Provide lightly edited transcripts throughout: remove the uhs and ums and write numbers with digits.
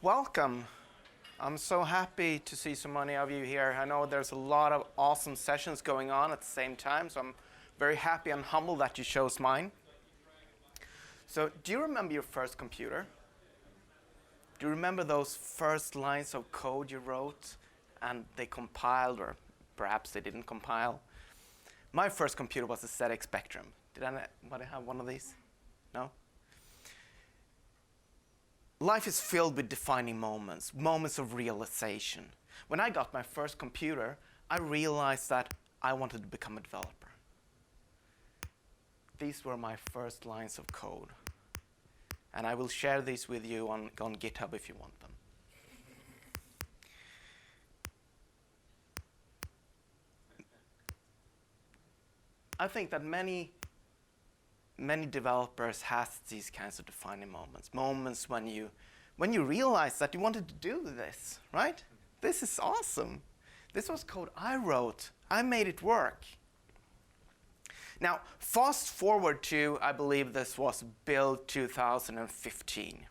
Welcome. I'm so happy to see so many of you here. I know there's a lot of awesome sessions going on at the same time, so I'm very happy and humble that you chose mine. So, do you remember your first computer? Do you remember those first lines of code you wrote and they compiled, or perhaps they didn't compile? My first computer was a ZX Spectrum. Did anybody have one of these? No? Life is filled with defining moments, moments of realization. When I got my first computer, I realized that I wanted to become a developer. These were my first lines of code. And I will share these with you on GitHub if you want them. I think that many developers have these kinds of defining moments. Moments when you realize that you wanted to do this, right? This is awesome. This was code I wrote. I made it work. Now, fast forward to, I believe this was build 2015.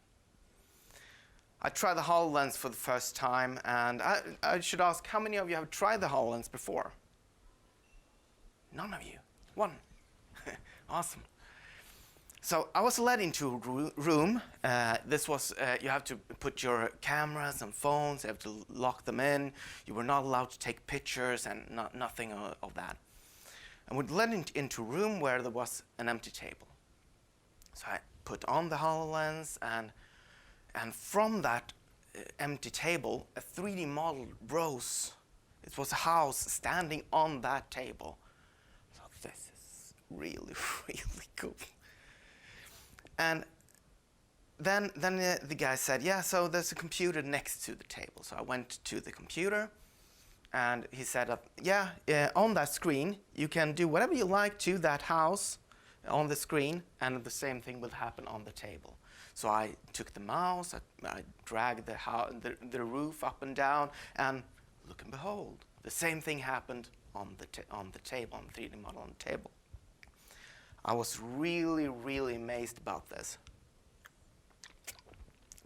I tried the HoloLens for the first time, and I should ask, how many of you have tried the HoloLens before? None of you. One. Awesome. So I was led into a room. This was, you have to put your cameras and phones, you have to lock them in. You were not allowed to take pictures and nothing of that. And we're led into a room where there was an empty table. So I put on the HoloLens, and from that empty table, a 3D model rose. It was a house standing on that table. So this is really, really cool. And then the guy said, yeah, so there's a computer next to the table. So I went to the computer, and he said, on that screen, you can do whatever you like to that house on the screen, and the same thing will happen on the table. So I took the mouse, I dragged the roof up and down, and look and behold, the same thing happened on the table, on the 3D model on the table. I was really, really amazed about this.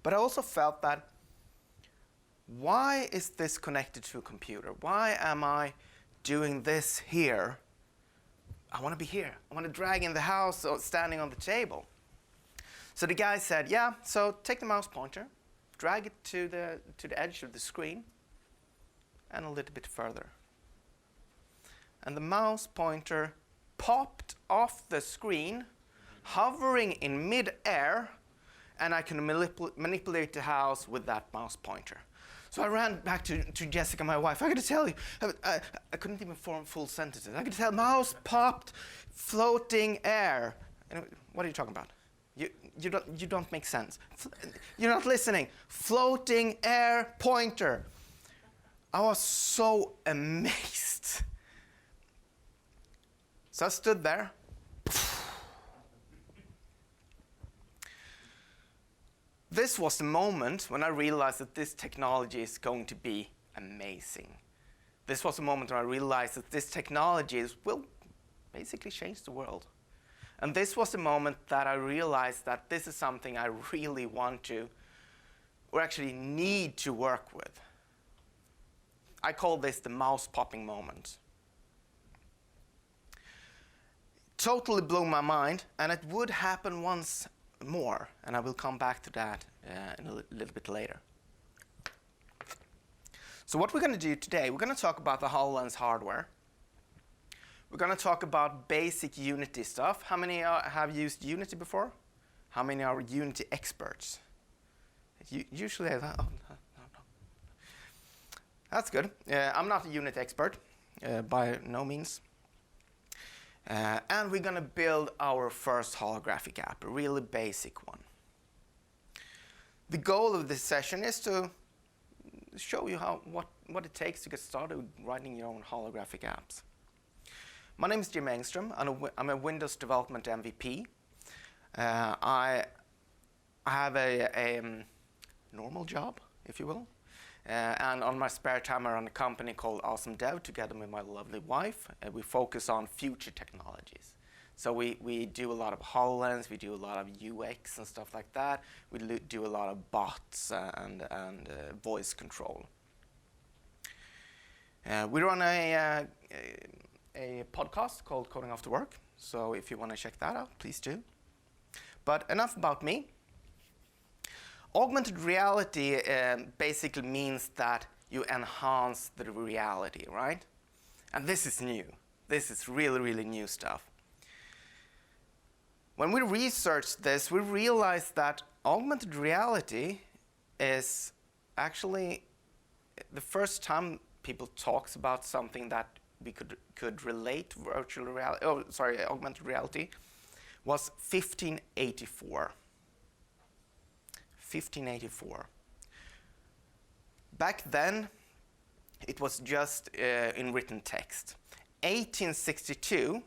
But I also felt that, why is this connected to a computer? Why am I doing this here? I want to be here. I want to drag in the house or standing on the table. So the guy said, yeah, so take the mouse pointer, drag it to the edge of the screen, and a little bit further. And the mouse pointer popped off the screen, hovering in mid-air, and I can manipulate the house with that mouse pointer. So I ran back to Jessica, my wife. I got to tell you, I couldn't even form full sentences. I could tell, mouse popped, floating air. What are you talking about? You don't make sense. You're not listening. Floating air pointer. I was so amazed. So I stood there. This was the moment when I realized that this technology is going to be amazing. This was the moment when I realized that this technology will basically change the world. And this was the moment that I realized that this is something I really want to, or actually need to work with. I call this the mouse popping moment. Totally blew my mind, and it would happen once more, and I will come back to that in a little bit later. So what we're going to do today, we're going to talk about the HoloLens hardware. We're going to talk about basic Unity stuff. How many have used Unity before? How many are Unity experts? Usually, no. That's good. I'm not a Unity expert, by no means. And we're going to build our first holographic app, a really basic one. The goal of this session is to show you what it takes to get started writing your own holographic apps. My name is Jim Engström. I'm a Windows development MVP. I have a normal job, if you will. And on my spare time, I run a company called Awesome Dev together with my lovely wife. We focus on future technologies. So we do a lot of HoloLens, we do a lot of UX and stuff like that. We do a lot of bots and voice control. We run a podcast called Coding After Work. So if you want to check that out, please do. But enough about me. Augmented reality basically means that you enhance the reality, right? And this is new. This is really, really new stuff. When we researched this, we realized that augmented reality is actually the first time people talks about something that we could relate virtual reality, augmented reality, was 1584. 1584. Back then, it was just in written text. 1862,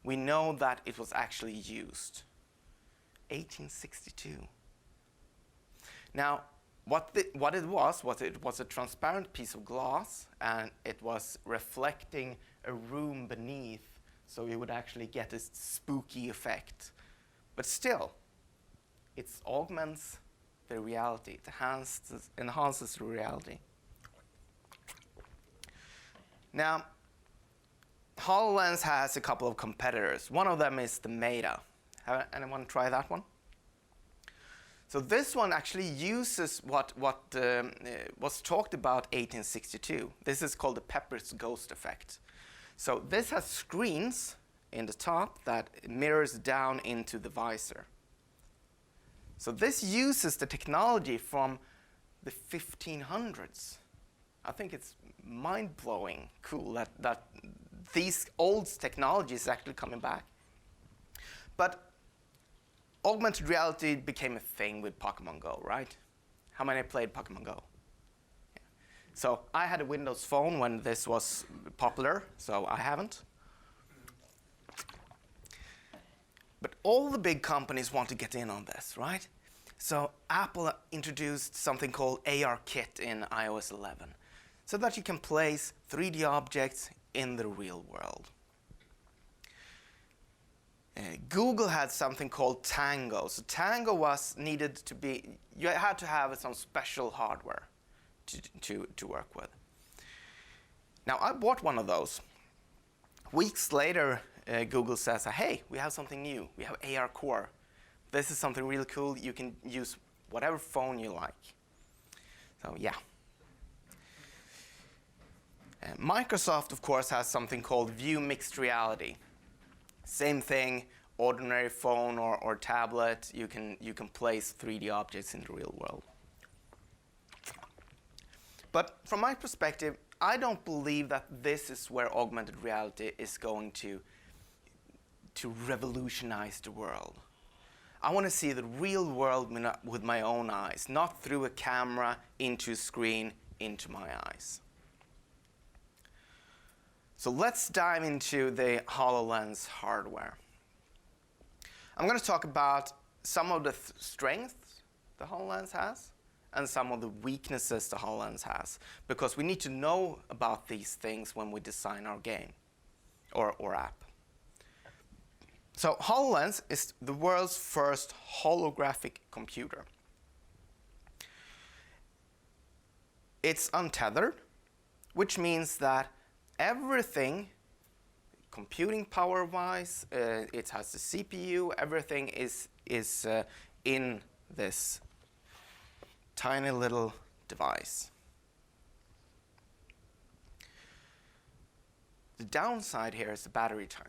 we know that it was actually used. 1862. Now, what it was a transparent piece of glass, and it was reflecting a room beneath, so you would actually get a spooky effect. But still, it augments the reality. It enhances the reality. Now, HoloLens has a couple of competitors. One of them is the Meta. Anyone try that one? So this one actually uses what was talked about 1862. This is called the Pepper's ghost effect. So this has screens in the top that mirrors down into the visor. So this uses the technology from the 1500s. I think it's mind-blowing cool that these old technologies are actually coming back. But augmented reality became a thing with Pokemon Go, right? How many played Pokemon Go? Yeah. So I had a Windows phone when this was popular, so I haven't. But all the big companies want to get in on this, right? So Apple introduced something called ARKit in iOS 11, so that you can place 3D objects in the real world. Google had something called Tango. So Tango you had to have some special hardware to work with. Now, I bought one of those. Weeks later, Google says, hey, we have something new. We have AR Core. This is something really cool. You can use whatever phone you like. So, yeah. Microsoft, of course, has something called View Mixed Reality. Same thing, ordinary phone or tablet, you can place 3D objects in the real world. But from my perspective, I don't believe that this is where augmented reality is going to revolutionize the world. I want to see the real world with my own eyes, not through a camera, into a screen, into my eyes. So let's dive into the HoloLens hardware. I'm going to talk about some of the strengths the HoloLens has and some of the weaknesses the HoloLens has, because we need to know about these things when we design our game or app. So HoloLens is the world's first holographic computer. It's untethered, which means that everything, computing power-wise, it has the CPU, everything is in this tiny little device. The downside here is the battery time.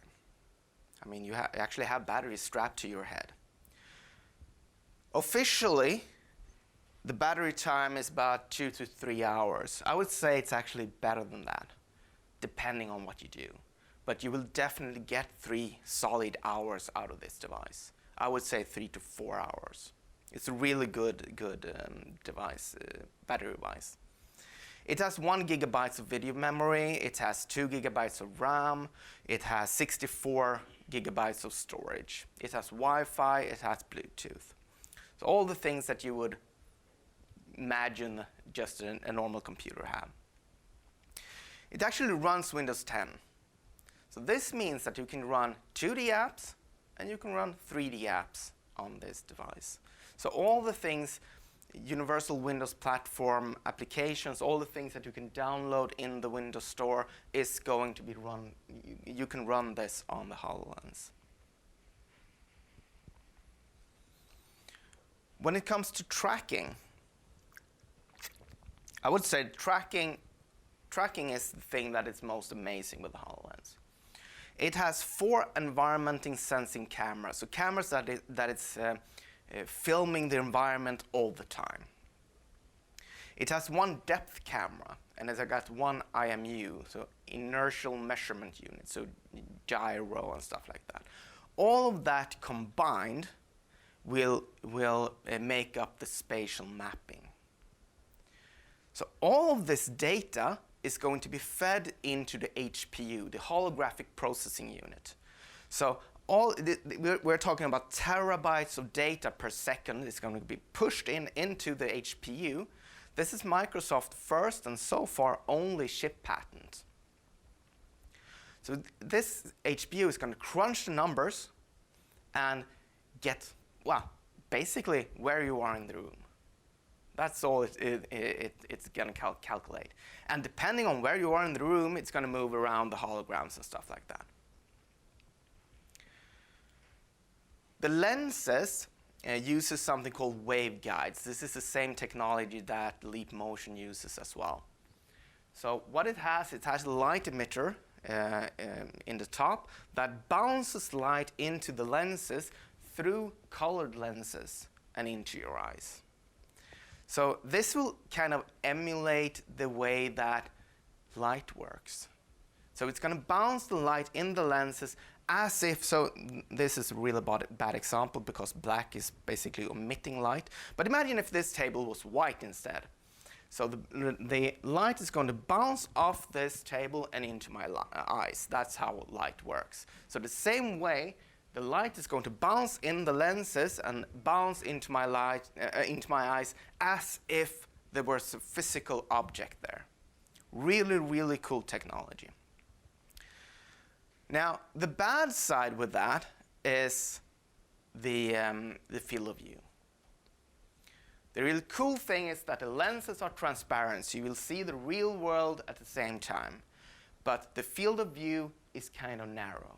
I mean, you actually have batteries strapped to your head. Officially, the battery time is about 2 to 3 hours. I would say it's actually better than that, depending on what you do. But you will definitely get 3 solid hours out of this device. I would say 3 to 4 hours. It's a really good device, battery-wise. It has 1 gigabyte of video memory. It has 2 gigabytes of RAM. It has 64 gigabytes of storage. It has Wi-Fi. It has Bluetooth. So all the things that you would imagine just a normal computer have. It actually runs Windows 10. So this means that you can run 2D apps and you can run 3D apps on this device. So all the things, Universal Windows Platform applications, all the things that you can download in the Windows Store is going to be run, you can run this on the HoloLens. When it comes to tracking, I would say tracking is the thing that is most amazing with the HoloLens. It has 4 environmental sensing cameras, so cameras that it's filming the environment all the time. It has 1 depth camera, and it's got 1 IMU, so inertial measurement unit, so gyro and stuff like that. All of that combined will make up the spatial mapping. So all of this data is going to be fed into the HPU, the holographic processing unit. So we're talking about terabytes of data per second is going to be pushed into the HPU. This is Microsoft's first and so far only chip patent. So this HPU is going to crunch the numbers and get, well, basically where you are in the room. That's all it's going to calculate. And depending on where you are in the room, it's going to move around the holograms and stuff like that. The lenses uses something called waveguides. This is the same technology that Leap Motion uses as well. So what it has a light emitter in the top that bounces light into the lenses through colored lenses and into your eyes. So this will kind of emulate the way that light works. So it's going to bounce the light in the lenses as if, so this is a really bad example because black is basically emitting light. But imagine if this table was white instead. So the light is going to bounce off this table and into my eyes. That's how light works. So the same way, the light is going to bounce in the lenses and bounce into my eyes as if there was a physical object there. Really, really cool technology. Now, the bad side with that is the field of view. The really cool thing is that the lenses are transparent, so you will see the real world at the same time. But the field of view is kind of narrow.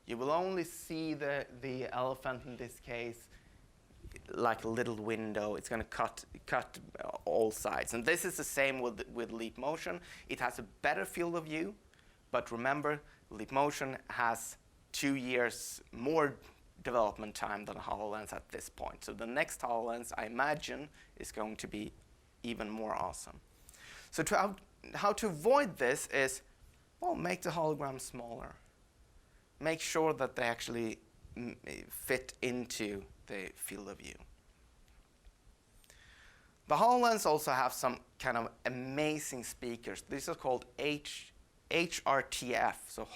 You will only see the elephant in this case like a little window. It's going to cut all sides. And this is the same with Leap Motion. It has a better field of view, but remember, Leap Motion has 2 years more development time than HoloLens at this point. So the next HoloLens, I imagine, is going to be even more awesome. So how to avoid this is, well, make the hologram smaller. Make sure that they actually fit into the field of view. The HoloLens also have some kind of amazing speakers. These are called HRTF, so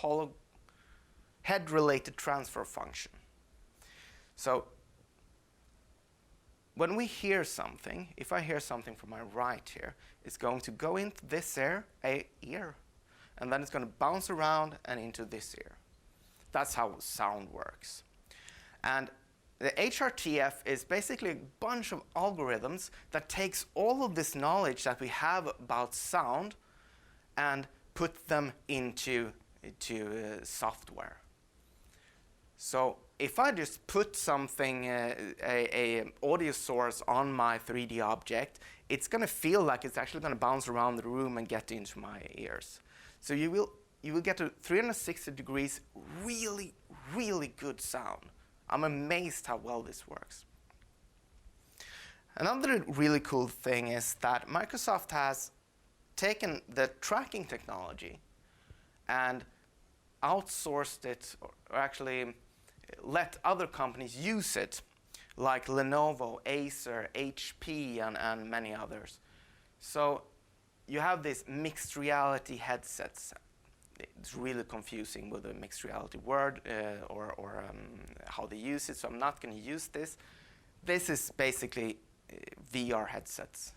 head-related transfer function. So when we hear something, if I hear something from my right here, it's going to go into this ear, and then it's going to bounce around and into this ear. That's how sound works. And the HRTF is basically a bunch of algorithms that takes all of this knowledge that we have about sound and put them into software. So if I just put something, a audio source on my 3D object, it's going to feel like it's actually going to bounce around the room and get into my ears. So you will get a 360 degrees, really, really good sound. I'm amazed how well this works. Another really cool thing is that Microsoft has taken the tracking technology and outsourced it, or actually let other companies use it, like Lenovo, Acer, HP, and many others. So you have these mixed reality headsets. It's really confusing with the mixed reality word or how they use it, so I'm not going to use this. This is basically VR headsets.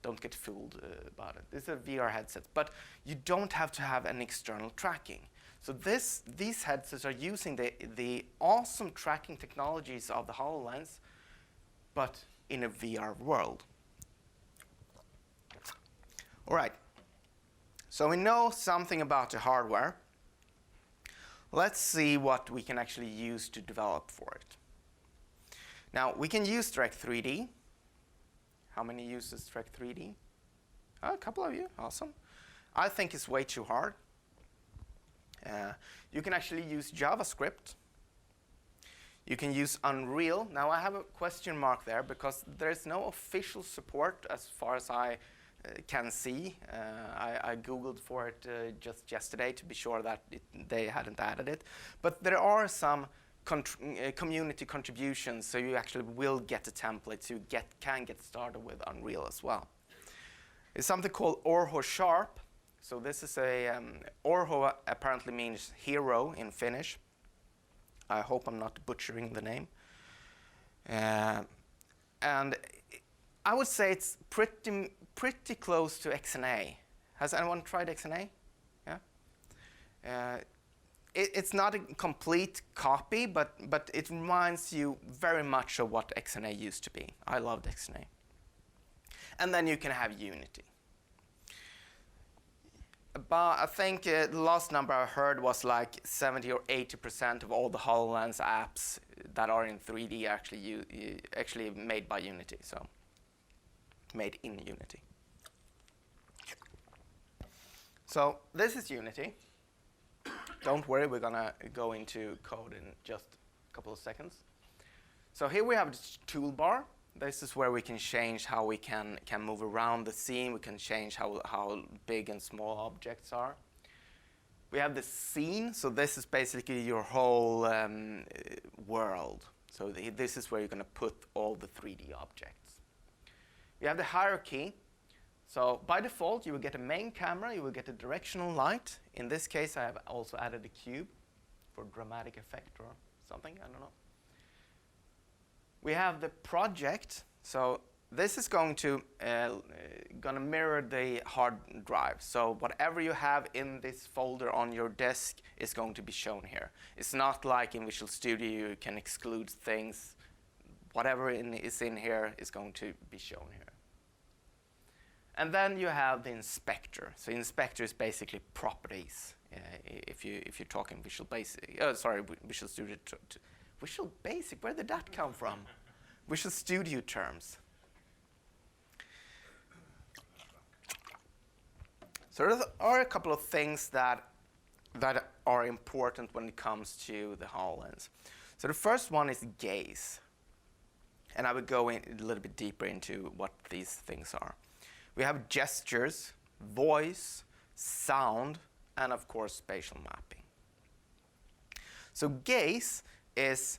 Don't get fooled about it. These are VR headsets, but you don't have to have an external tracking. So these headsets are using the awesome tracking technologies of the HoloLens, but in a VR world. All right. So we know something about the hardware. Let's see what we can actually use to develop for it. Now, we can use Direct 3D. How many uses Direct 3D? Oh, a couple of you. Awesome. I think it's way too hard. You can actually use JavaScript. You can use Unreal. Now, I have a question mark there because there's no official support as far as I can see. I Googled for it just yesterday to be sure that they hadn't added it. But there are some community contributions, so you actually will get a template so you can get started with Unreal as well. It's something called Orho Sharp. So this is Orho apparently means hero in Finnish. I hope I'm not butchering the name. And I would say it's pretty close to XNA. Has anyone tried XNA? Yeah. It's not a complete copy, but it reminds you very much of what XNA used to be. I loved XNA. And then you can have Unity. I think the last number I heard was like 70 or 80% of all the HoloLens apps that are in 3D are actually made by Unity, so made in Unity. So this is Unity. Don't worry, we're going to go into code in just a couple of seconds. So here we have this toolbar. This is where we can change how we can move around the scene. We can change how big and small objects are. We have the scene. So this is basically your whole world. So this is where you're going to put all the 3D objects. We have the hierarchy. So by default, you will get a main camera. You will get a directional light. In this case, I have also added a cube for dramatic effect or something. I don't know. We have the project. So this is going to mirror the hard drive. So whatever you have in this folder on your disk is going to be shown here. It's not like in Visual Studio you can exclude things. Whatever is in here is going to be shown here. And then you have the inspector. So inspector is basically properties. If you're talking Visual Basic, Visual Studio. Visual Basic, where did that come from? Visual Studio terms. So there are a couple of things that are important when it comes to the HoloLens. So the first one is gaze. And I would go in a little bit deeper into what these things are. We have gestures, voice, sound, and of course spatial mapping. So gaze is,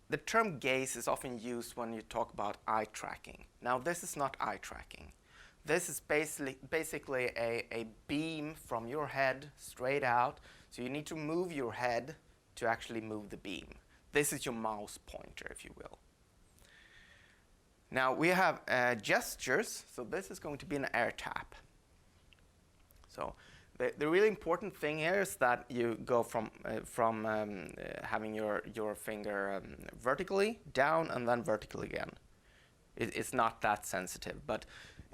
the term gaze is often used when you talk about eye tracking. Now this is not eye tracking. This is basically a beam from your head straight out. So you need to move your head to actually move the beam. This is your mouse pointer, if you will. Now we have gestures. So this is going to be an air tap. So the really important thing here is that you go from having your finger vertically down and then vertically again. It's not that sensitive, but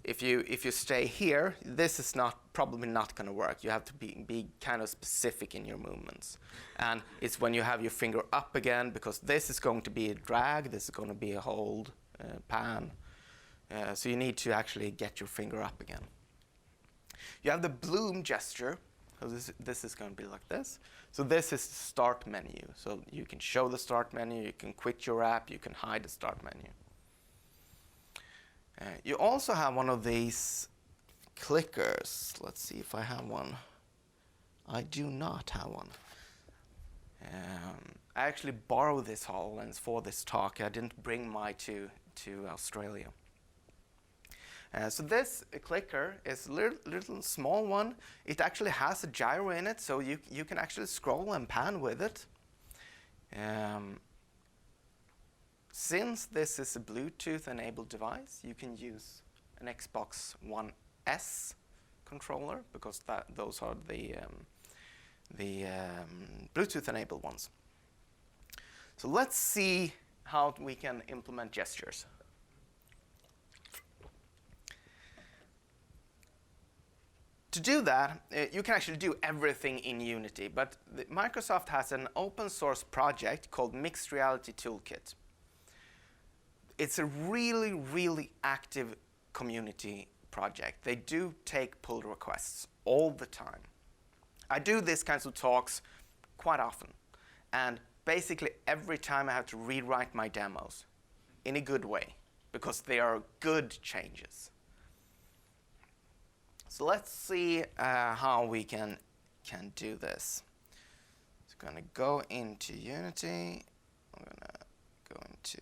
if you stay here, this is probably not going to work. You have to be kind of specific in your movements, and it's when you have your finger up again, because this is going to be a drag, this is going to be a hold, pan. So you need to actually get your finger up again. You have the bloom gesture. So this is going to be like this. So this is the start menu. So you can show the start menu, you can quit your app, you can hide the start menu. You also have one of these clickers. Let's see if I have one. I do not have one. I actually borrowed this HoloLens for this talk. I didn't bring mine to Australia. So this clicker is a little small one. It actually has a gyro in it, so you can actually scroll and pan with it. Since this is a Bluetooth-enabled device, you can use an Xbox One S controller, because those are the Bluetooth enabled ones. So let's see how we can implement gestures. To do that, you can actually do everything in Unity, but Microsoft has an open source project called Mixed Reality Toolkit. It's a really, really active community project. They do take pull requests all the time. I do these kinds of talks quite often, and basically every time I have to rewrite my demos in a good way, because they are good changes. So let's see how we can do this. So I'm going to go into Unity. I'm going to go into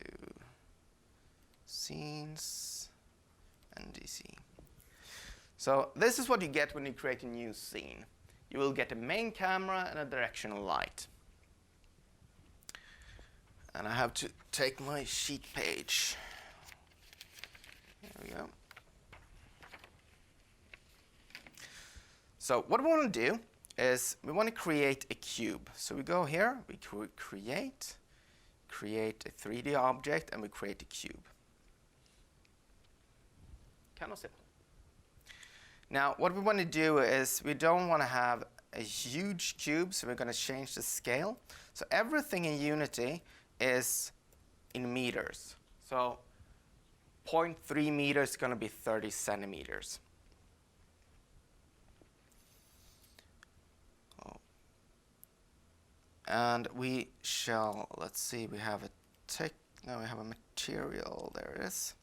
Scenes, NDC. So this is what you get when you create a new scene. You will get a main camera and a directional light. And I have to take my sheet page. There we go. So what we want to do is we want to create a cube. So we go here, we create a 3D object, and we create a cube. Kind of simple. Now, what we want to do is we don't want to have a huge cube, so we're going to change the scale. So everything in Unity is in meters. So 0.3 meters is going to be 30 centimeters. And we shall, let's see, we have a we have a material, there it is.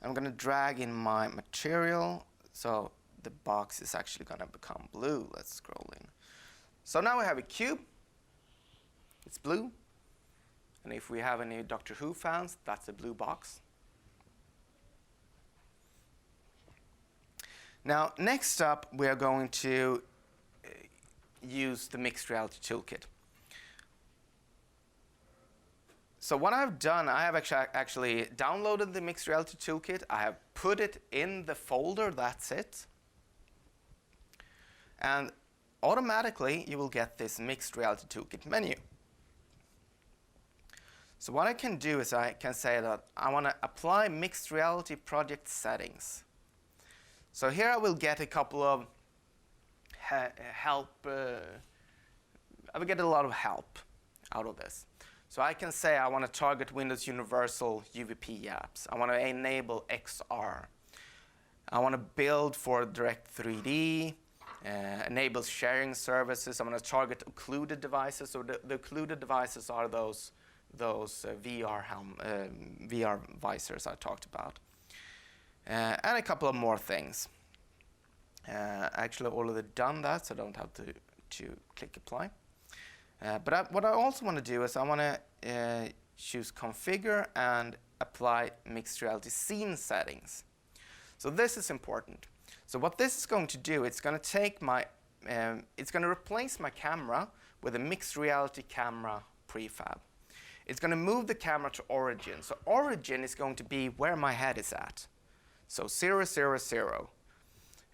I'm going to drag in my material, so the box is actually going to become blue. Let's scroll in. So now we have a cube, it's blue, and if we have any Doctor Who fans, that's a blue box. Now, next up, we are going to use the Mixed Reality Toolkit. So what I've done, I have actually downloaded the Mixed Reality Toolkit. I have put it in the folder, that's it. And automatically, you will get this Mixed Reality Toolkit menu. So what I can do is I can say that I want to apply Mixed Reality project settings. So here I will get a couple of help. I will get a lot of help out of this. So I can say I want to target Windows Universal UVP apps. I want to enable XR. I want to build for Direct 3D, enable sharing services. I want to target occluded devices. So the occluded devices are those VR visors I talked about. And a couple of more things. Actually, already done that, so I don't have to click apply. But what I also want to do is I want to choose configure and apply mixed reality scene settings. So this is important. So what this is going to do, it's going to take it's going to replace my camera with a mixed reality camera prefab. It's going to move the camera to origin. So origin is going to be where my head is at. So 0, 0, 0.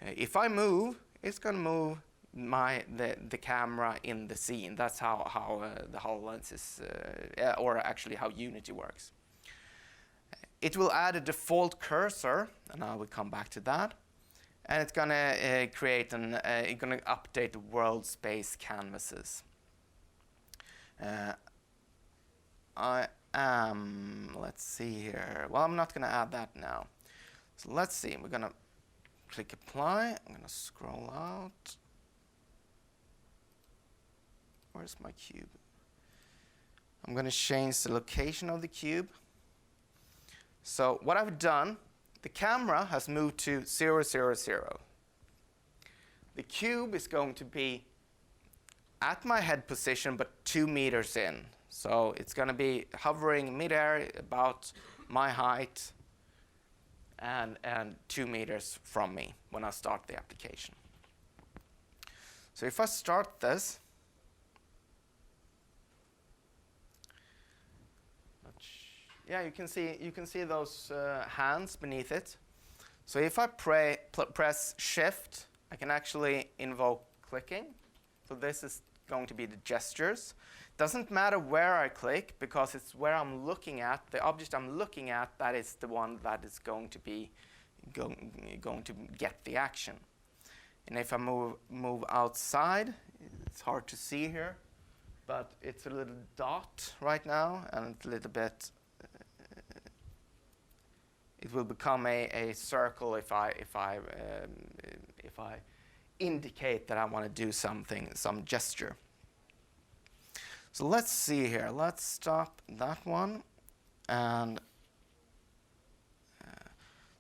If I move, it's going to move the camera in the scene. That's how the HoloLens is, or actually how Unity works. It will add a default cursor, and I will come back to that. And it's going to create it's going to update the world space canvases. Let's see here. Well, I'm not going to add that now. So let's see. We're going to click apply. I'm going to scroll out. Where's my cube? I'm going to change the location of the cube. So what I've done, the camera has moved to 0, 0, 0. The cube is going to be at my head position, but 2 meters in. So it's going to be hovering midair about my height and 2 meters from me when I start the application. So if I start this, yeah, you can see those hands beneath it. So if I press Shift I can actually invoke clicking. So this is going to be the gestures. Doesn't matter where I click, because it's where I'm looking at, the object I'm looking at, that is the one that is going to be going to get the action. And if I move outside, it's hard to see here, but it's a little dot right now, and it's a little bit. It will become a circle if I indicate that I want to do something, some gesture. So let's see here. Let's stop that one. And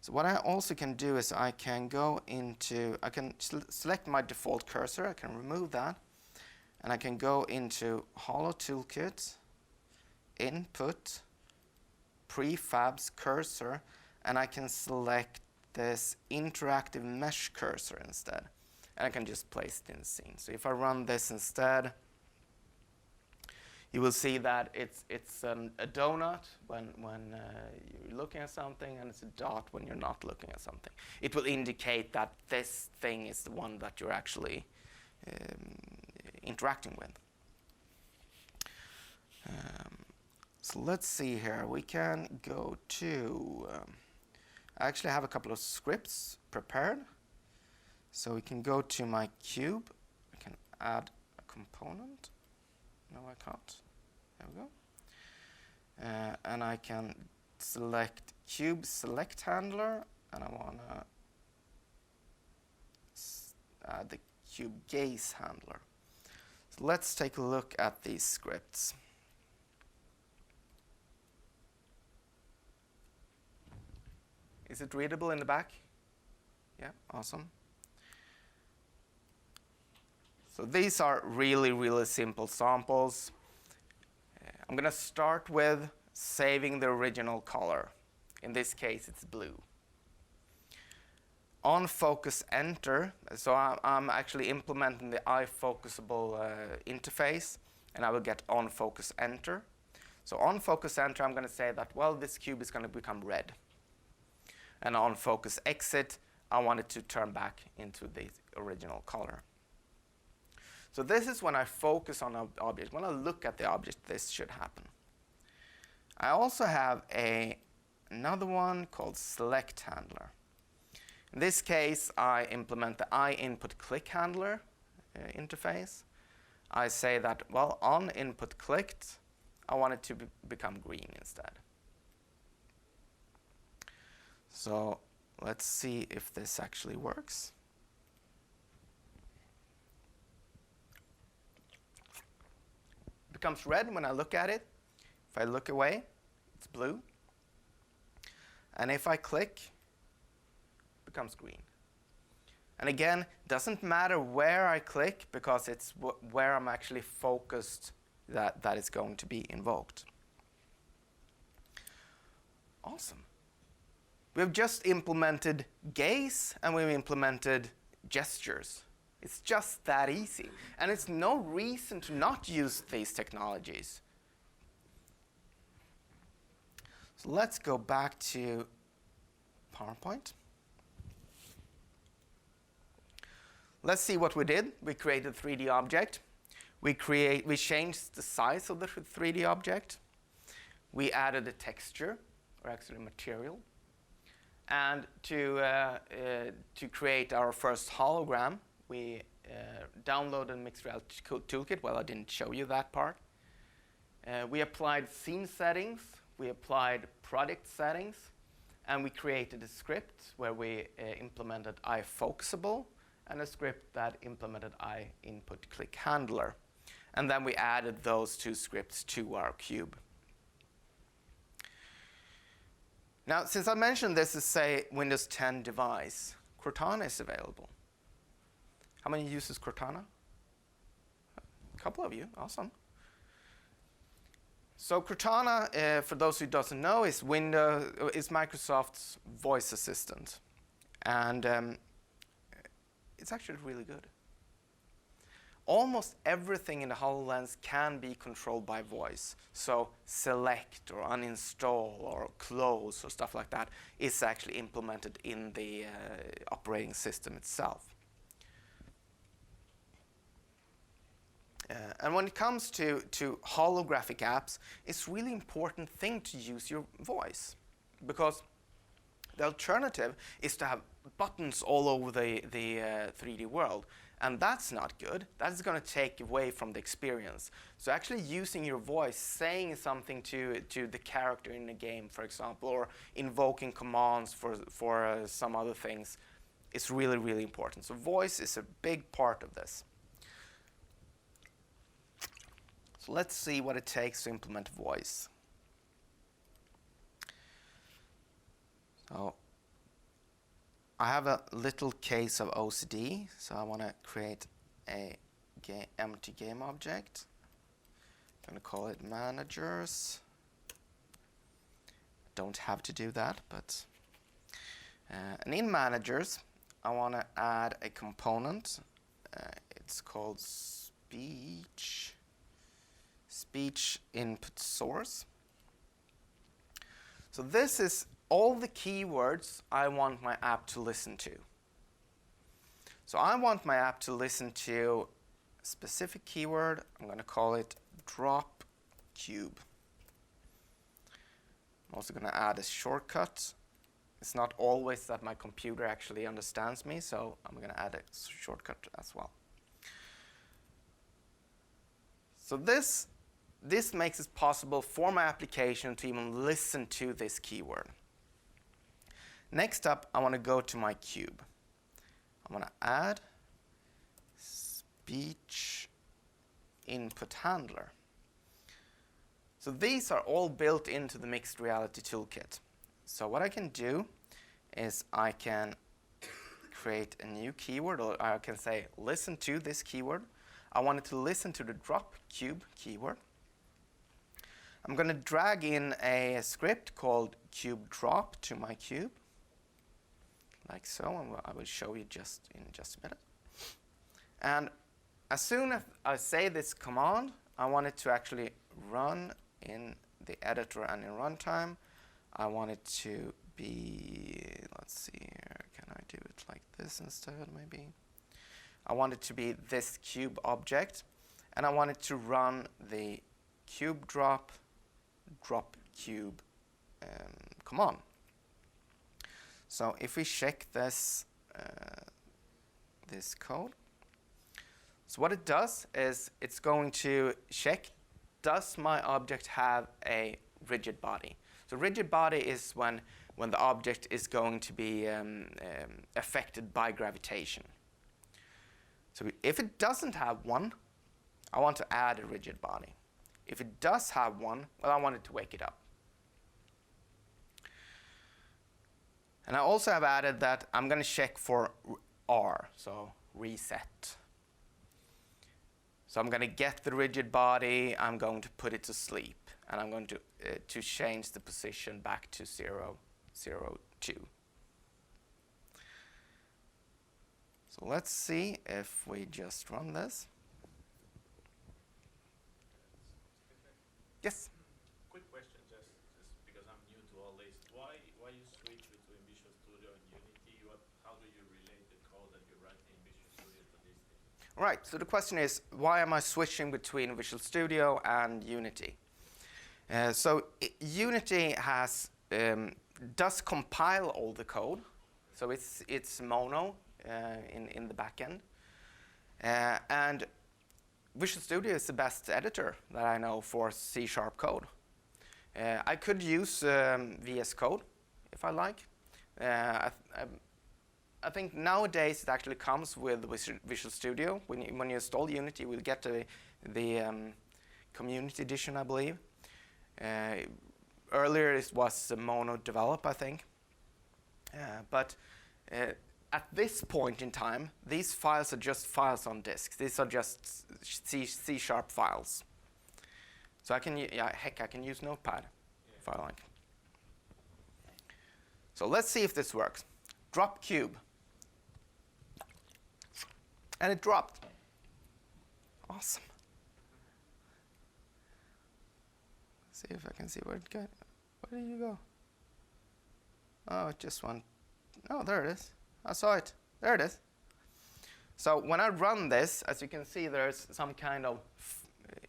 so what I also can do is I can go into, I can select my default cursor. I can remove that. And I can go into Holo Toolkit, Input, Prefabs Cursor, and I can select this interactive mesh cursor instead. And I can just place it in the scene. So if I run this instead, you will see that it's a donut when you're looking at something, and it's a dot when you're not looking at something. It will indicate that this thing is the one that you're actually interacting with. So let's see here. We can go to, I actually have a couple of scripts prepared. So we can go to my cube. I can add a component. No, I can't. There we go. And I can select cube select handler, and I want to add the cube gaze handler. So let's take a look at these scripts. Is it readable in the back? Yeah, awesome. So these are really, really simple samples. I'm going to start with saving the original color. In this case, it's blue. On focus enter, so I'm actually implementing the iFocusable interface, and I will get on focus enter. So on focus enter, I'm going to say that, well, this cube is going to become red. And on focus exit, I want it to turn back into the original color. So this is when I focus on an object. When I look at the object, this should happen. I also have another one called select handler. In this case, I implement the input click handler interface. I say that, well, on input clicked, I want it to become green instead. So let's see if this actually works. It becomes red when I look at it. If I look away, it's blue. And if I click, it becomes green. And again, doesn't matter where I click, because it's where I'm actually focused that is going to be invoked. Awesome. We've just implemented gaze, and we've implemented gestures. It's just that easy. And it's no reason to not use these technologies. So let's go back to PowerPoint. Let's see what we did. We created a 3D object. We changed the size of the 3D object. We added a texture, or actually material. And to create our first hologram, we downloaded Mixed Reality Toolkit. Well, I didn't show you that part. We applied scene settings. We applied product settings. And we created a script where we implemented iFocusable, and a script that implemented input click handler. And then we added those two scripts to our cube. Now, since I mentioned this is, say, Windows 10 device, Cortana is available. How many uses Cortana? A couple of you, awesome. So Cortana, for those who doesn't know, is Microsoft's voice assistant. And it's actually really good. Almost everything in the HoloLens can be controlled by voice. So select or uninstall or close or stuff like that is actually implemented in the operating system itself. And when it comes to holographic apps, it's really important thing to use your voice, because the alternative is to have buttons all over the 3D world, and that's not good. That's going to take away from the experience. So actually using your voice, saying something to the character in the game, for example, or invoking commands for some other things, is really, really important. So voice is a big part of this. So let's see what it takes to implement voice. So I have a little case of OCD, so I want to create a empty game object. I'm going to call it managers. Don't have to do that, but and in managers, I want to add a component. It's called speech input source. So this is all the keywords I want my app to listen to. So I want my app to listen to a specific keyword. I'm going to call it drop cube. I'm also going to add a shortcut. It's not always that my computer actually understands me, so I'm going to add a shortcut as well. So this makes it possible for my application to even listen to this keyword. Next up, I want to go to my cube. I want to add speech input handler. So these are all built into the Mixed Reality Toolkit. So what I can do is I can create a new keyword, or I can say, listen to this keyword. I want it to listen to the drop cube keyword. I'm going to drag in a script called cube drop to my cube, like so, and I will show you in just a minute. And as soon as I say this command, I want it to actually run in the editor and in runtime. I want it to be, let's see here, can I do it like this instead maybe? I want it to be this cube object, and I want it to run the cube drop cube command. So if we check this code, so what it does is it's going to check, does my object have a rigid body? So rigid body is when the object is going to be affected by gravitation. So if it doesn't have one, I want to add a rigid body. If it does have one, well, I want it to wake it up. And I also have added that I'm going to check for R, so reset. So I'm going to get the rigid body, I'm going to put it to sleep, and I'm going to change the position back to 0, 0, 2. So let's see if we just run this. Yes? Quick question, just because I'm new to all this. Why you switch between Visual Studio and Unity? How do you relate the code that you write in Visual Studio to this thing? Right, so the question is, why am I switching between Visual Studio and Unity? Unity does compile all the code, so it's mono in the backend, and Visual Studio is the best editor that I know for C# code. I could use VS Code if I like. I think nowadays it actually comes with Visual Studio. When you install Unity, you will get the Community Edition, I believe. Earlier it was mono develop, I think. But at this point in time, these files are just files on disk. These are just C# files. So I can use Notepad if I like. So let's see if this works. Drop cube. And it dropped. Awesome. See if I can see where it got. Where did you go? Oh, it just went. Oh, there it is. I saw it. There it is. So when I run this, as you can see, there's some kind of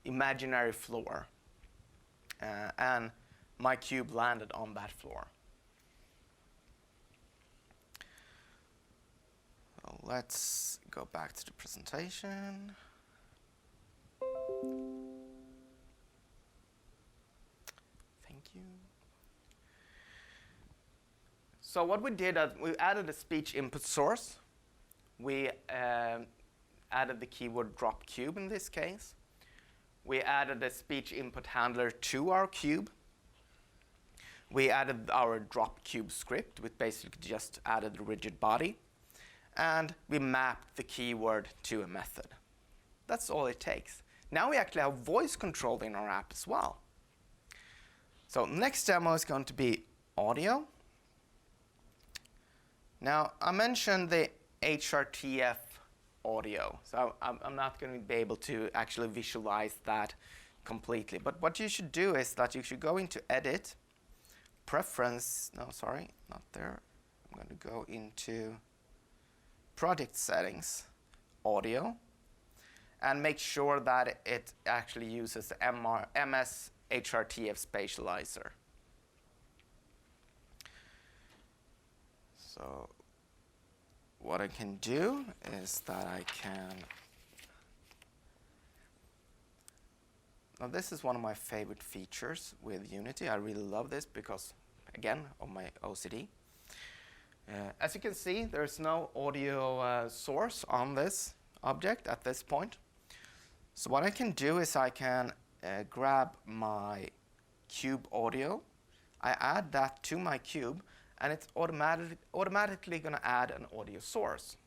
imaginary floor. And my cube landed on that floor. So let's go back to the presentation. Thank you. So what we did, we added a speech input source. We added the keyword drop cube in this case. We added a speech input handler to our cube. We added our drop cube script, which basically just added a rigid body. And we mapped the keyword to a method. That's all it takes. Now we actually have voice control in our app as well. So next demo is going to be audio. Now, I mentioned the HRTF audio, so I'm not going to be able to actually visualize that completely. But what you should do is that you should go into Edit, Preference, no, sorry, not there. I'm going to go into Project Settings, Audio, and make sure that it actually uses the MS HRTF spatializer. So what I can do is that I can, now this is one of my favorite features with Unity. I really love this because, again, of my OCD. As you can see, there's no audio source on this object at this point. So what I can do is I can grab my cube audio, I add that to my cube, and it's automatically going to add an audio source.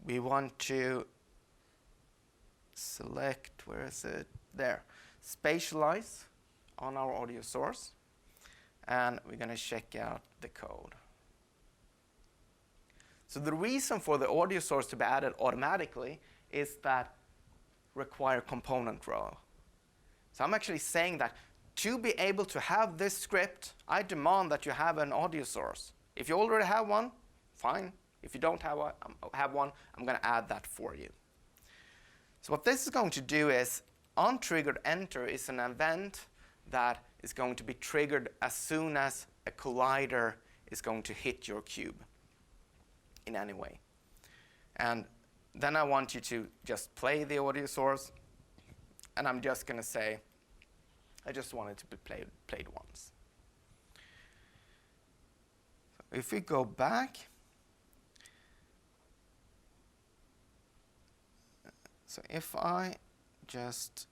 We want to select, where is it? There. Spatialize on our audio source. And we're going to check out the code. So the reason for the audio source to be added automatically is that require component row. So I'm actually saying that to be able to have this script, I demand that you have an audio source. If you already have one, fine. If you don't have one, I'm going to add that for you. So what this is going to do is, on-triggered enter is an event that is going to be triggered as soon as a collider is going to hit your cube in any way. And then I want you to just play the audio source, and I'm just going to say, I just want it to be played once. So if we go back, so if I just,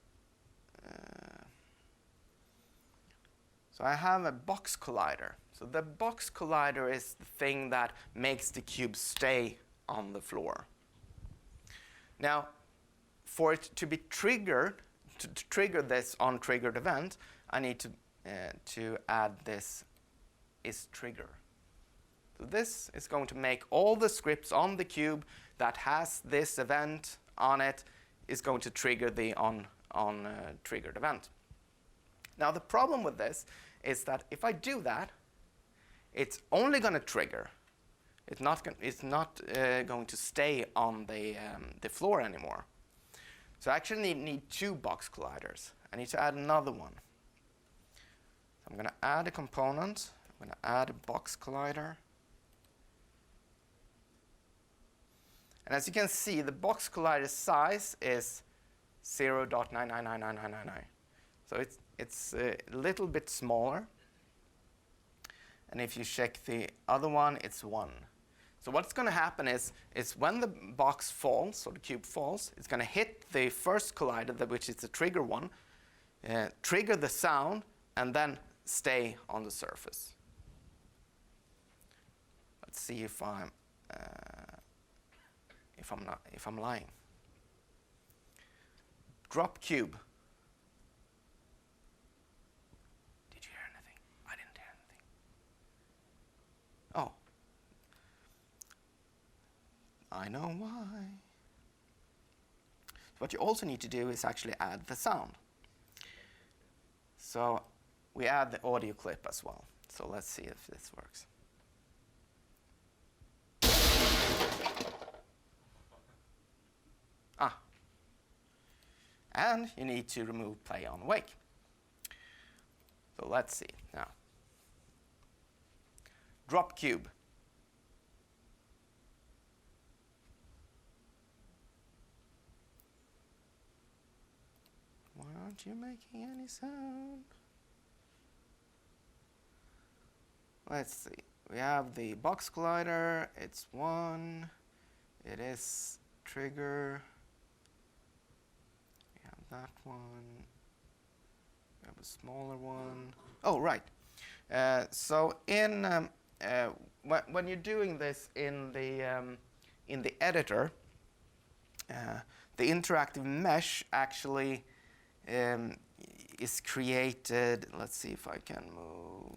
so I have a box collider. So the box collider is the thing that makes the cube stay on the floor. Now, for it to be triggered, to trigger this on-triggered event, I need to add this isTrigger. So this is going to make all the scripts on the cube that has this event on it is going to trigger the on-triggered event. Now, the problem with this is that if I do that, it's only going to trigger. It's not going to stay on the floor anymore. So I actually need two box colliders. I need to add another one. So I'm going to add a component. I'm going to add a box collider. And as you can see, the box collider size is 0.999999. So it's a little bit smaller. And if you check the other one, it's 1. So what's going to happen is when the box falls, or the cube falls, it's going to hit the first collider, which is the trigger one, trigger the sound, and then stay on the surface. Let's see if I'm lying. Drop cube. Did you hear anything? I didn't hear anything. Oh. I know why. What you also need to do is actually add the sound. So we add the audio clip as well. So let's see if this works. And you need to remove play on wake. So let's see now. Drop cube. Why aren't you making any sound? Let's see. We have the box collider. It's 1. It is trigger. We have that one. We have a smaller one. Oh, right. So in when you're doing this in the editor, the interactive mesh actually is created. Let's see if I can move.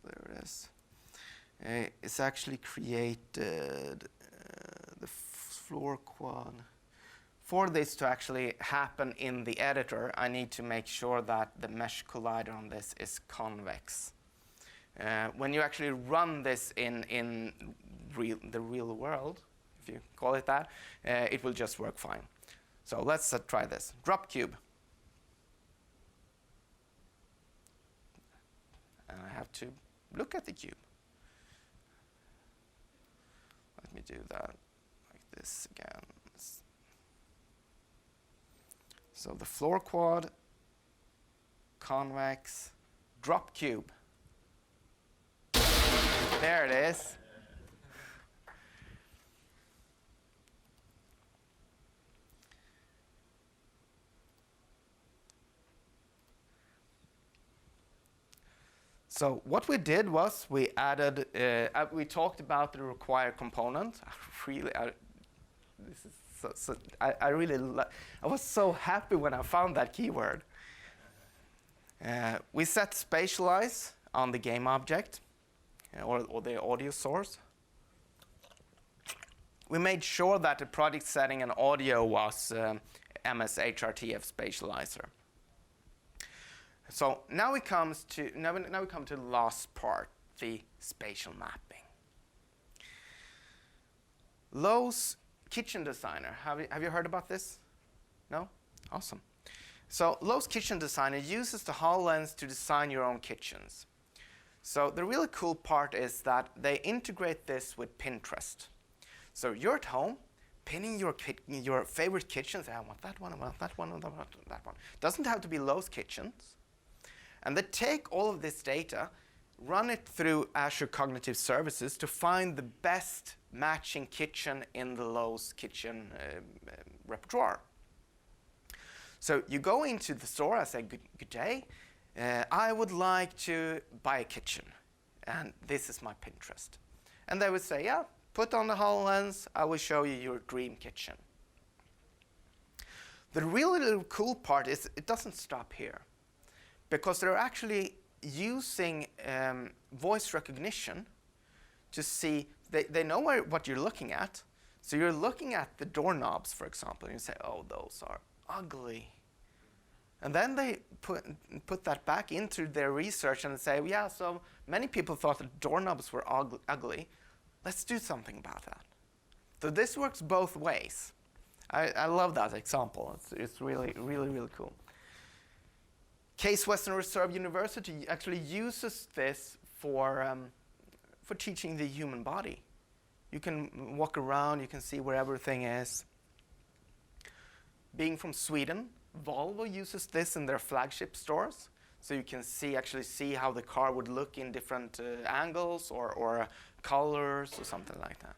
There it is. It's actually created the floor quad. For this to actually happen in the editor, I need to make sure that the mesh collider on this is convex. When you actually run this in the real world, if you call it that, it will just work fine. So let's try this. Drop cube. And I have to look at the cube. Let me do that like this again. So the floor quad, convex, drop cube. There it is. So what we did was we added, we talked about the required component. This is I was so happy when I found that keyword. We set spatialize on the game object or the audio source. We made sure that the project setting and audio was MS HRTF spatializer. So now we come to the last part, the spatial mapping. Lowe's Kitchen Designer. Have you heard about this? No? Awesome. So Lowe's Kitchen Designer uses the HoloLens to design your own kitchens. So the really cool part is that they integrate this with Pinterest. So you're at home, pinning your favorite kitchens. I want that one, I want that one, I want that one. Doesn't have to be Lowe's kitchens. And they take all of this data, run it through Azure Cognitive Services to find the best matching kitchen in the Lowe's kitchen repertoire. So you go into the store, I say, good day, I would like to buy a kitchen, and this is my Pinterest. And they would say, yeah, put on the HoloLens, I will show you your dream kitchen. The really cool part is it doesn't stop here, because they're actually using voice recognition to see, they know what you're looking at. So you're looking at the doorknobs, for example, and you say, oh, those are ugly. And then they put that back into their research and say, yeah, so many people thought that doorknobs were ugly. Let's do something about that. So this works both ways. I love that example. It's really, really, really cool. Case Western Reserve University actually uses this for teaching the human body. You can walk around, you can see where everything is. Being from Sweden, Volvo uses this in their flagship stores. So you can actually see how the car would look in different angles or colors or something like that.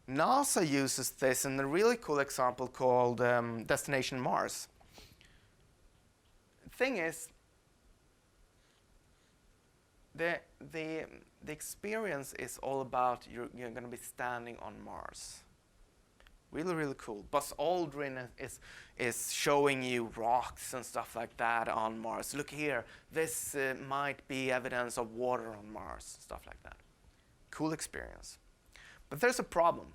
NASA uses this in a really cool example called Destination Mars. The thing is, the experience is all about you're going to be standing on Mars. Really, really cool. Buzz Aldrin is showing you rocks and stuff like that on Mars. Look here, this might be evidence of water on Mars, stuff like that. Cool experience. But there's a problem.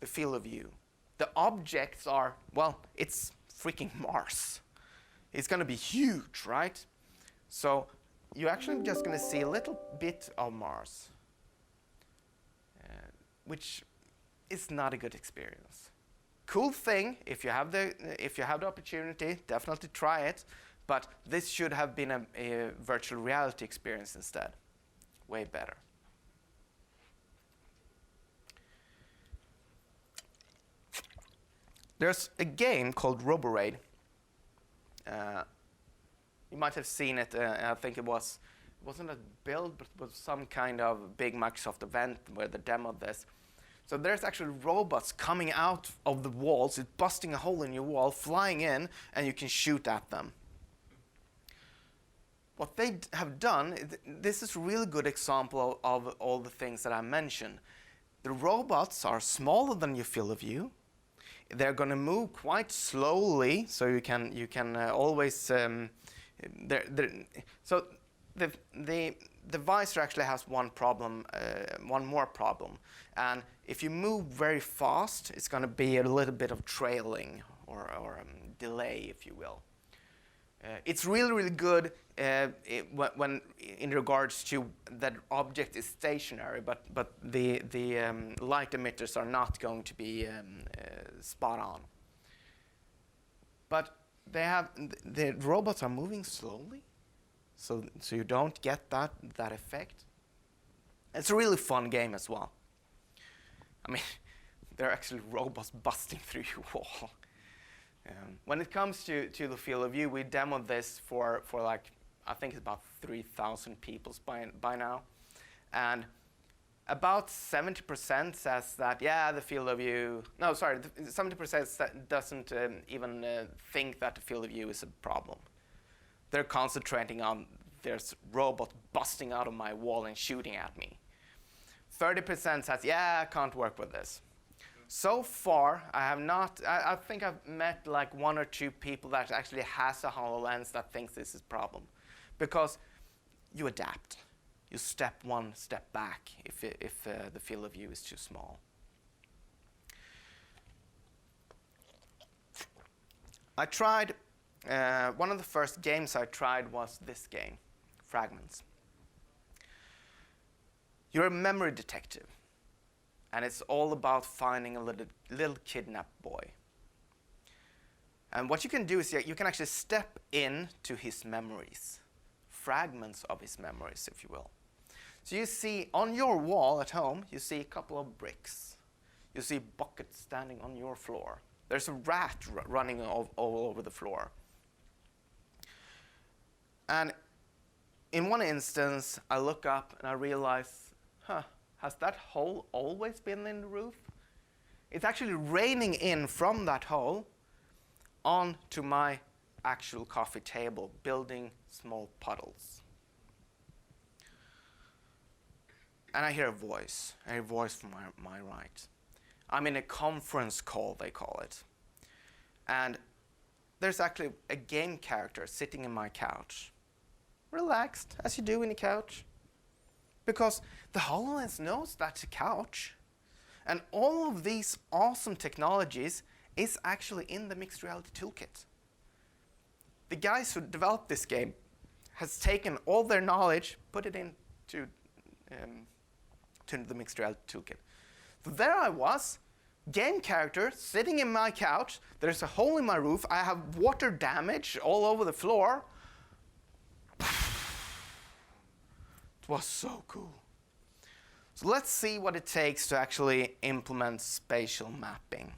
The field of view. The objects are, well, it's freaking Mars. It's going to be huge, right? So you're actually just going to see a little bit of Mars, which it's not a good experience. Cool thing, if you have the opportunity, definitely try it. But this should have been a virtual reality experience instead. Way better. There's a game called Roboraid. You might have seen it. I think it wasn't a build, but it was some kind of big Microsoft event where they demoed this. So there's actually robots coming out of the walls, it's busting a hole in your wall, flying in, and you can shoot at them. What they have done, this is a really good example of all the things that I mentioned. The robots are smaller than your field of view. They're going to move quite slowly, so you can always. So the visor actually has one problem, one more problem, and if you move very fast, it's going to be a little bit of trailing or delay, if you will. It's really, really good when in regards to that object is stationary, but the light emitters are not going to be spot on. But the robots are moving slowly, so you don't get that effect. It's a really fun game as well. I mean, there are actually robots busting through your wall. When it comes to the field of view, we demoed this for like, I think it's about 3,000 people by now. And about 70% says that, yeah, the field of view, no, sorry, 70% doesn't even think that the field of view is a problem. They're concentrating on there's robot busting out of my wall and shooting at me. 30% says, yeah, I can't work with this. So far, I have not, I think I've met like 1 or 2 people that actually has a HoloLens that thinks this is a problem. Because you adapt. You step one step back if the field of view is too small. I tried, one of the first games I tried was this game, Fragments. You're a memory detective. And it's all about finding a little kidnapped boy. And what you can do is you can actually step into his memories, fragments of his memories, if you will. So you see on your wall at home, you see a couple of bricks. You see buckets standing on your floor. There's a rat running all over the floor. And in one instance, I look up and I realize, has that hole always been in the roof? It's actually raining in from that hole onto my actual coffee table, building small puddles. And I hear a voice from my right. I'm in a conference call, they call it. And there's actually a game character sitting in my couch, relaxed, as you do in a couch. Because the HoloLens knows that's a couch. And all of these awesome technologies is actually in the Mixed Reality Toolkit. The guys who developed this game has taken all their knowledge, put it into to the Mixed Reality Toolkit. So there I was, game character, sitting in my couch. There's a hole in my roof. I have water damage all over the floor. Was so cool. So let's see what it takes to actually implement spatial mapping.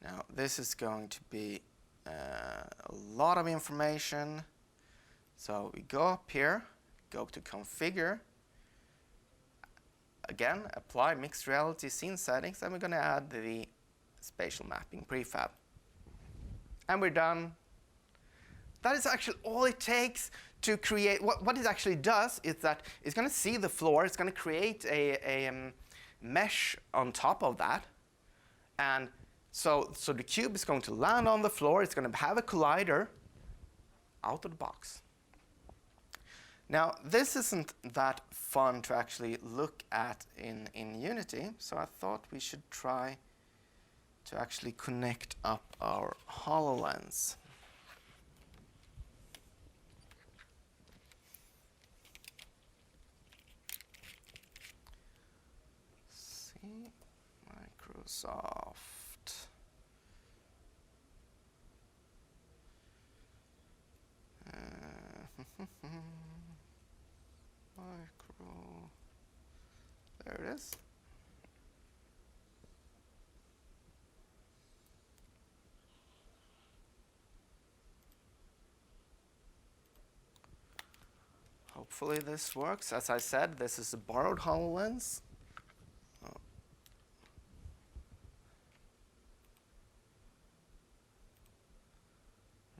Now this is going to be a lot of information. So we go up here, go to configure. Again, apply mixed reality scene settings, and we're going to add the spatial mapping prefab. And we're done. That is actually all it takes to create. What it actually does is that it's going to see the floor. It's going to create a mesh on top of that. And so the cube is going to land on the floor. It's going to have a collider out of the box. Now, this isn't that fun to actually look at in Unity, so I thought we should try to actually connect up our HoloLens. Microsoft. Micro. There it is. Hopefully this works. As I said, this is a borrowed HoloLens. Oh.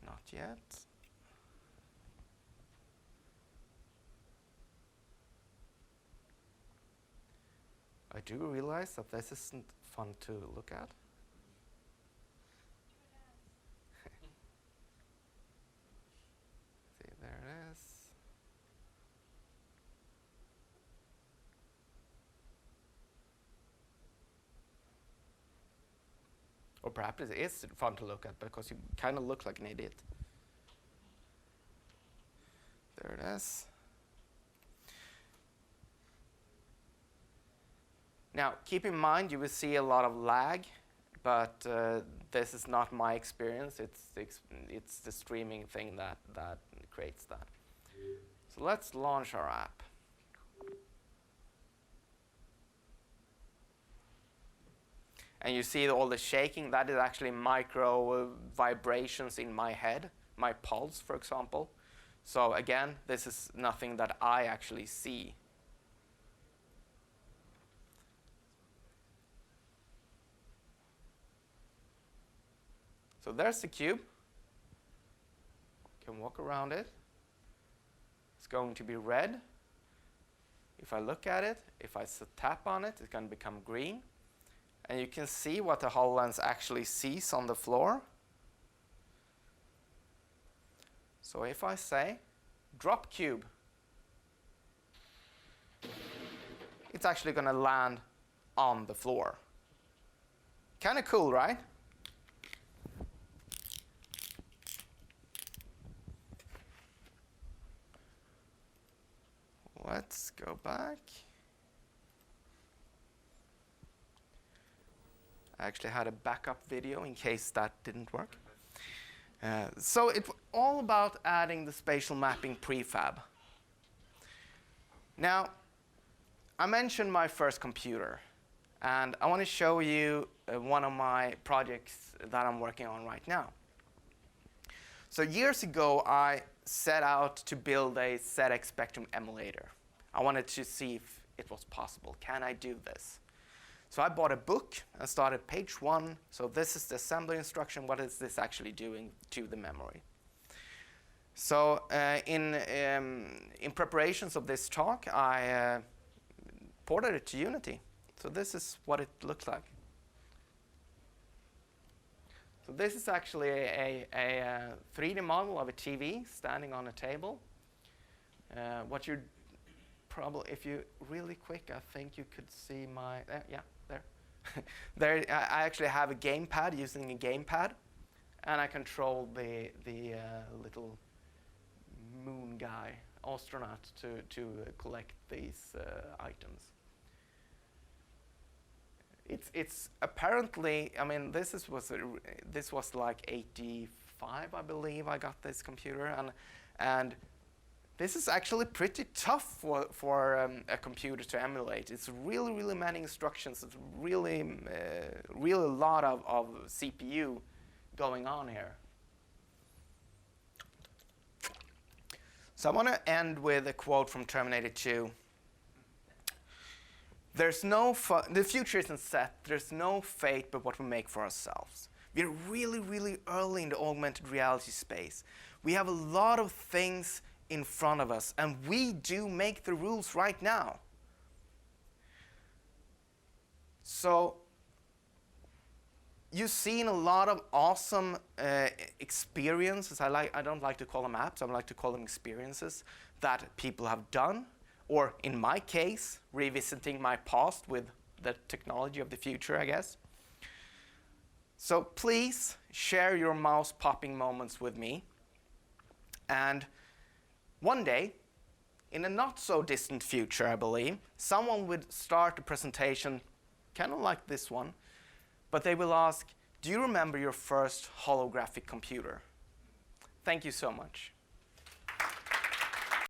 Not yet. I do realize that this isn't fun to look at. See, there it is. Or perhaps it is fun to look at because you kind of look like an idiot. There it is. Now, keep in mind you will see a lot of lag, but this is not my experience. It's the streaming thing that creates that. So let's launch our app. And you see all the shaking. That is actually micro vibrations in my head, my pulse, for example. So again, this is nothing that I actually see. So there's the cube. You can walk around it. It's going to be red. If I look at it, if I tap on it, it's going to become green. And you can see what the HoloLens actually sees on the floor. So if I say, drop cube, it's actually going to land on the floor. Kind of cool, right? Let's go back. I actually had a backup video in case that didn't work. So it's all about adding the spatial mapping prefab. Now, I mentioned my first computer, and I want to show you one of my projects that I'm working on right now. So years ago, I set out to build a ZX Spectrum emulator. I wanted to see if it was possible. Can I do this? So I bought a book and started page 1. So this is the assembly instruction. What is this actually doing to the memory? So in preparations of this talk, I ported it to Unity. So this is what it looks like. So this is actually a 3D model of a TV standing on a table. What you're probably, if you really quick, I think you could see my, yeah, there. There, I actually have a gamepad, using a gamepad, and I control the little moon guy, astronaut, to collect these items. It's apparently, I mean, this was like 85, I believe. I got this computer, and this is actually pretty tough for a computer to emulate. It's really many instructions. It's really a lot of CPU going on here. So I want to end with a quote from Terminator 2. There's no the future isn't set. There's no fate but what we make for ourselves. We're really early in the augmented reality space. We have a lot of things in front of us, and we do make the rules right now. So you've seen a lot of awesome experiences. I don't like to call them apps. I like to call them experiences that people have done, or in my case, revisiting my past with the technology of the future, I guess. So please share your mouse popping moments with me. And one day, in a not so distant future, I believe, someone would start a presentation kind of like this one, but they will ask, do you remember your first holographic computer? Thank you so much.